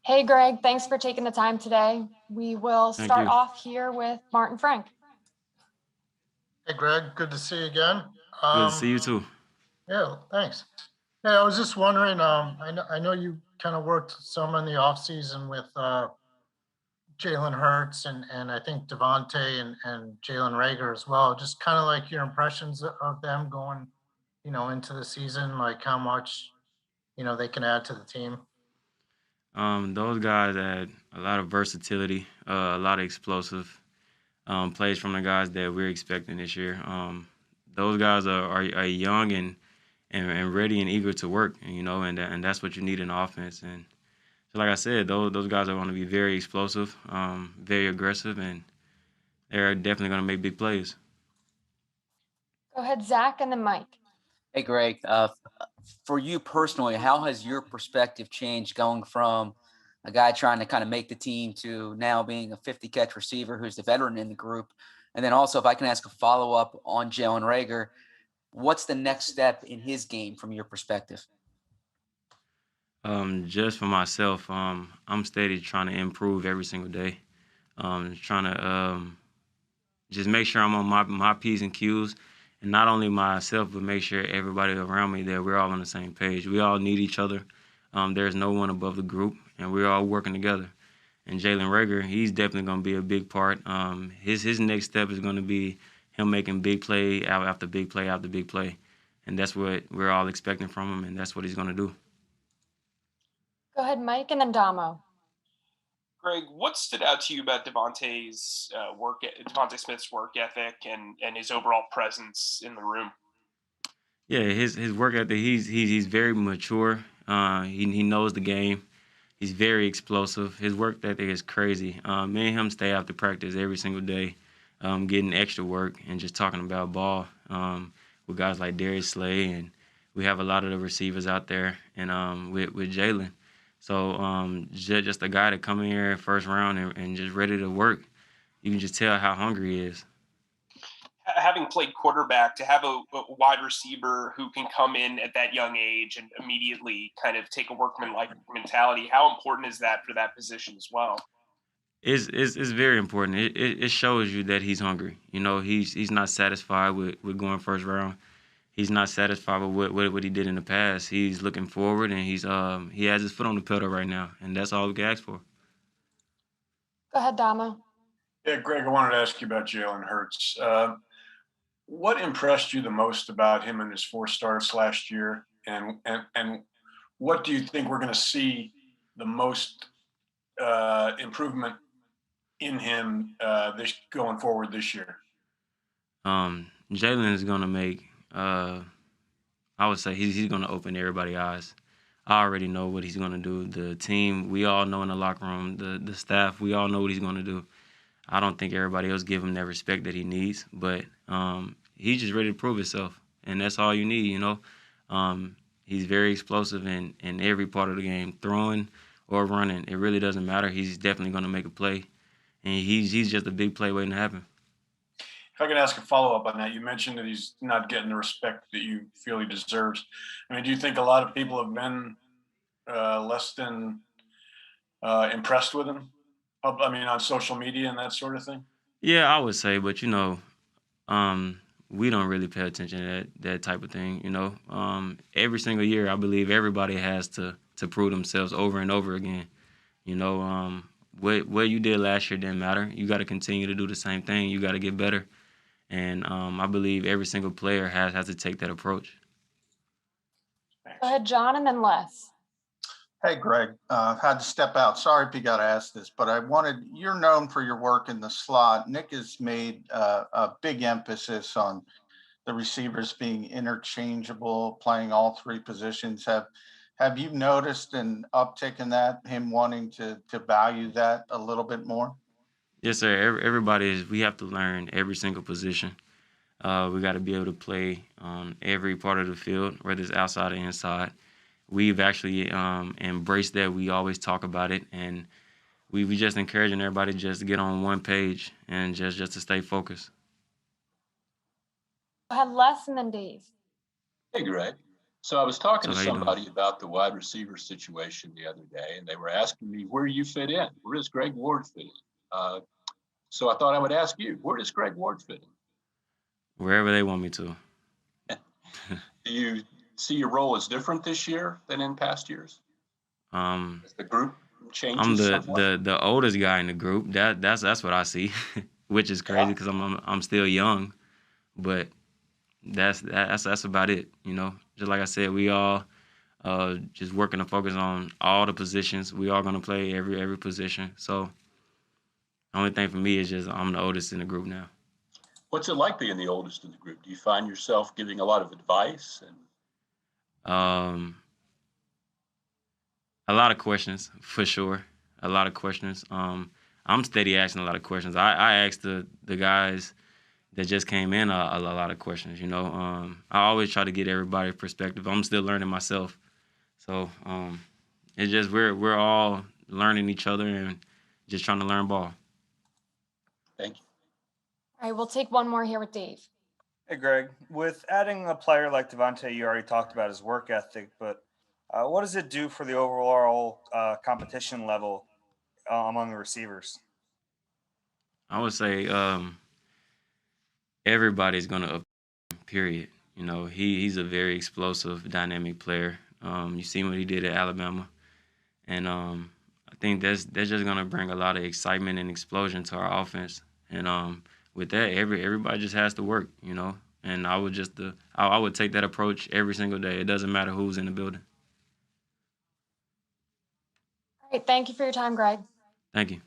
Hey, Greg, thanks for taking the time today. We will Thank start you. off here with Martin Frank. Hey, Greg, good to see you again. Good to see you too. Yeah, thanks. Yeah, I was just wondering, I know you kind of worked some in the off season with Jalen Hurts and I think Devontae and Jalen Reagor as well. Just kind of like your impressions of them going, into the season, like how much, they can add to the team. Those guys had a lot of versatility, a lot of explosive plays from the guys that we're expecting this year. Those guys are young and ready and eager to work, and that's what you need in offense. And so, like I said, those guys are going to be very explosive, very aggressive, and they're definitely going to make big plays. Go ahead, Zach, and then Mike. Hey, Greg. For you personally, how has your perspective changed going from a guy trying to kind of make the team to now being a 50-catch receiver who's the veteran in the group? And then also, if I can ask a follow-up on Jalen Reagor, what's the next step in his game from your perspective? Just for myself, I'm steady trying to improve every single day. Trying to just make sure I'm on my P's and Q's, and not only myself, but make sure everybody around me that we're all on the same page. We all need each other. There's no one above the group, and we're all working together. And Jalen Reagor, he's definitely going to be a big part. His next step is going to be him making big play after big play after big play, and that's what we're all expecting from him, and that's what he's going to do. Go ahead, Mike, and then Damo. Greg, what stood out to you about Devonta Smith's work ethic and his overall presence in the room? Yeah, his work ethic. He's very mature. He knows the game. He's very explosive. His work ethic is crazy. Me and him stay after practice every single day, getting extra work and just talking about ball with guys like Darius Slay, and we have a lot of the receivers out there, and with Jalen. So just a guy to come in here first round and just ready to work. You can just tell how hungry he is. Having played quarterback, to have a wide receiver who can come in at that young age and immediately kind of take a workman-like mentality, how important is that for that position as well? It's very important. It shows you that he's hungry. He's not satisfied with going first round. He's not satisfied with what he did in the past. He's looking forward, and he has his foot on the pedal right now, and that's all we can ask for. Go ahead, Damo. Yeah, Greg, I wanted to ask you about Jalen Hurts. What impressed you the most about him in his 4 starts last year, and what do you think we're going to see the most improvement in him this going forward this year? Jalen is going to make. I would say he's going to open everybody's eyes. I already know what he's going to do. The team, we all know in the locker room, the staff, we all know what he's going to do. I don't think everybody else give him that respect that he needs, but he's just ready to prove himself, and that's all you need, He's very explosive in every part of the game, throwing or running. It really doesn't matter. He's definitely going to make a play, and he's just a big play waiting to happen. If I could ask a follow-up on that, you mentioned that he's not getting the respect that you feel he deserves. I mean, do you think a lot of people have been less than impressed with him? I mean, on social media and that sort of thing? Yeah, I would say, but we don't really pay attention to that type of thing. Every single year, I believe everybody has to prove themselves over and over again. What you did last year didn't matter. You got to continue to do the same thing. You got to get better, and I believe every single player has to take that approach. Go ahead, John, and then Les. Hey, Greg, had to step out. Sorry if you got to ask this, but you're known for your work in the slot. Nick has made a big emphasis on the receivers being interchangeable, playing all 3 positions. Have you noticed an uptick in that, him wanting to value that a little bit more? Yes, sir. We have to learn every single position. We got to be able to play on every part of the field, whether it's outside or inside. We've actually embraced that. We always talk about it, and we just encouraging everybody just to get on one page and just to stay focused. Go ahead, Les, and then Dave. Hey, Greg. So I was talking So to how you doing? somebody about the wide receiver situation the other day, and they were asking me where you fit in. Where does Greg Ward fit in? So I thought I would ask you, where does Greg Ward fit in? Wherever they want me to. Do you see your role as different this year than in past years? As the group changes I'm somewhat? the oldest guy in the group. That's what I see, which is crazy because I'm still young, but that's about it. You know, just like I said, we all just working to focus on all the positions. We all gonna play every position. So the only thing for me is just I'm the oldest in the group now. What's it like being the oldest in the group? Do you find yourself giving a lot of advice? And A lot of questions for sure. A lot of questions. I'm steady asking a lot of questions. I asked the guys that just came in a lot of questions. You know, I always try to get everybody's perspective. I'm still learning myself, so it's just we're all learning each other and just trying to learn ball. thank you. All right, we'll take one more here with Dave. Hey, Greg, with adding a player like Devonta, you already talked about his work ethic, but what does it do for the overall competition level among the receivers? I would say everybody's gonna up. Period. You know, he's a very explosive, dynamic player. You seen what he did at Alabama, and I think that's just gonna bring a lot of excitement and explosion to our offense. And with that, everybody just has to work, you know. And I would just I would take that approach every single day. It doesn't matter who's in the building. All right, thank you for your time, Greg. Thank you.